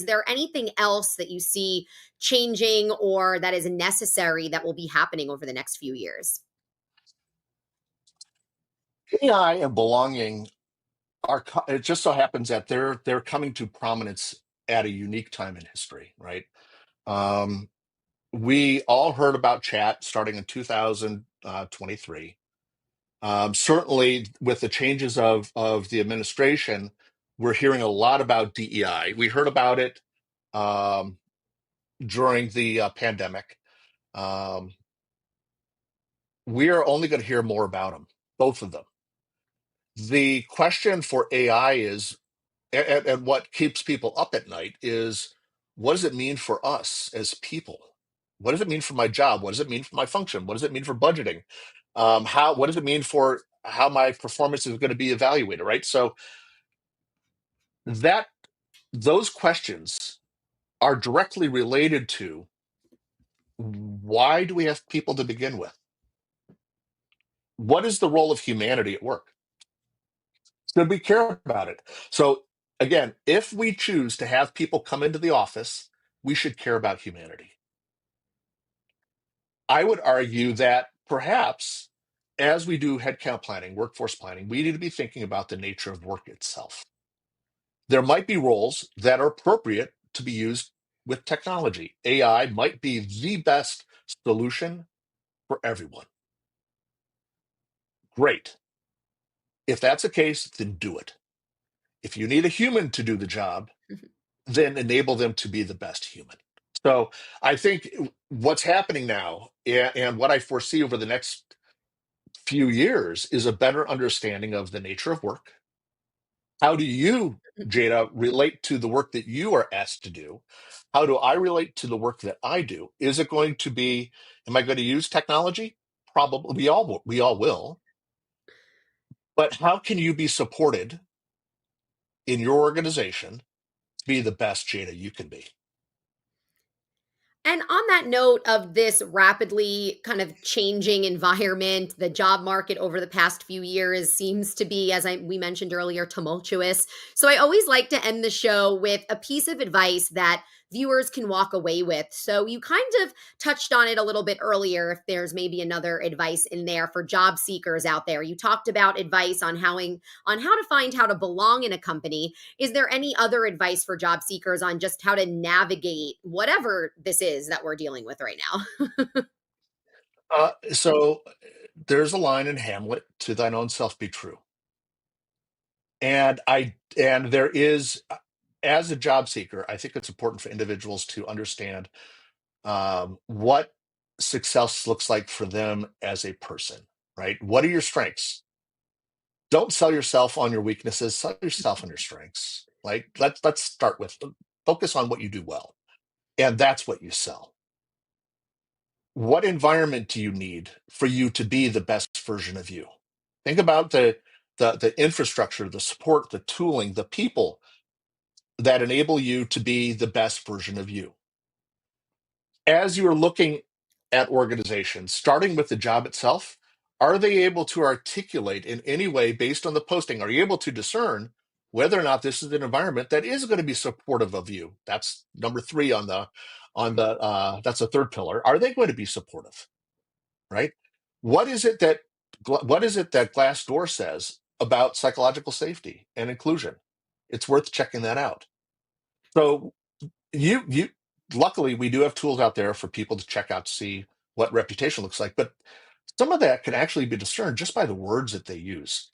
Is there anything else that you see changing or that is necessary that will be happening over the next few years? AI and belonging it just so happens that they're coming to prominence at a unique time in history, right? Um, we all heard about chat starting in 2023. Certainly, with the changes of the administration, we're hearing a lot about DEI. We heard about it um, during the pandemic. Um, we are only going to hear more about them, both of them. The question for AI is, and what keeps people up at night is, what does it mean for us as people? What does it mean for my job? What does it mean for my function? What does it mean for budgeting? What does it mean for how my performance is going to be evaluated? Right. So that those questions are directly related to, why do we have people to begin with? What is the role of humanity at work? Should we care about it? So again, if we choose to have people come into the office, we should care about humanity. I would argue that perhaps as we do headcount planning, workforce planning, we need to be thinking about the nature of work itself. There might be roles that are appropriate to be used with technology. AI might be the best solution for everyone. Great. If that's the case, then do it. If you need a human to do the job, then enable them to be the best human. So I think what's happening now, and what I foresee over the next few years, is a better understanding of the nature of work. How do you, Jada, relate to the work that you are asked to do? How do I relate to the work that I do? Is it going to be, am I going to use technology? Probably we all will. But how can you be supported in your organization to be the best Jada you can be? And on that note of this rapidly kind of changing environment, the job market over the past few years seems to be, as we mentioned earlier, tumultuous. So I always like to end the show with a piece of advice that viewers can walk away with. So you kind of touched on it a little bit earlier. If there's maybe another advice in there for job seekers out there, you talked about advice on how to find how to belong in a company. Is there any other advice for job seekers on just how to navigate whatever this is that we're dealing with right now? So there's a line in Hamlet: "To thine own self be true." And there is, as a job seeker, I think it's important for individuals to understand what success looks like for them as a person, right? What are your strengths? Don't sell yourself on your weaknesses, sell yourself on your strengths. Like, let's start with, focus on what you do well, and that's what you sell. What environment do you need for you to be the best version of you? Think about the infrastructure, the support, the tooling, the people that enable you to be the best version of you. As you're looking at organizations, starting with the job itself, are they able to articulate in any way based on the posting? Are you able to discern whether or not this is an environment that is going to be supportive of you? That's number three on the that's a third pillar. Are they going to be supportive? Right? What is it that Glassdoor says about psychological safety and inclusion? It's worth checking that out. So you luckily we do have tools out there for people to check out to see what reputation looks like, but some of that can actually be discerned just by the words that they use.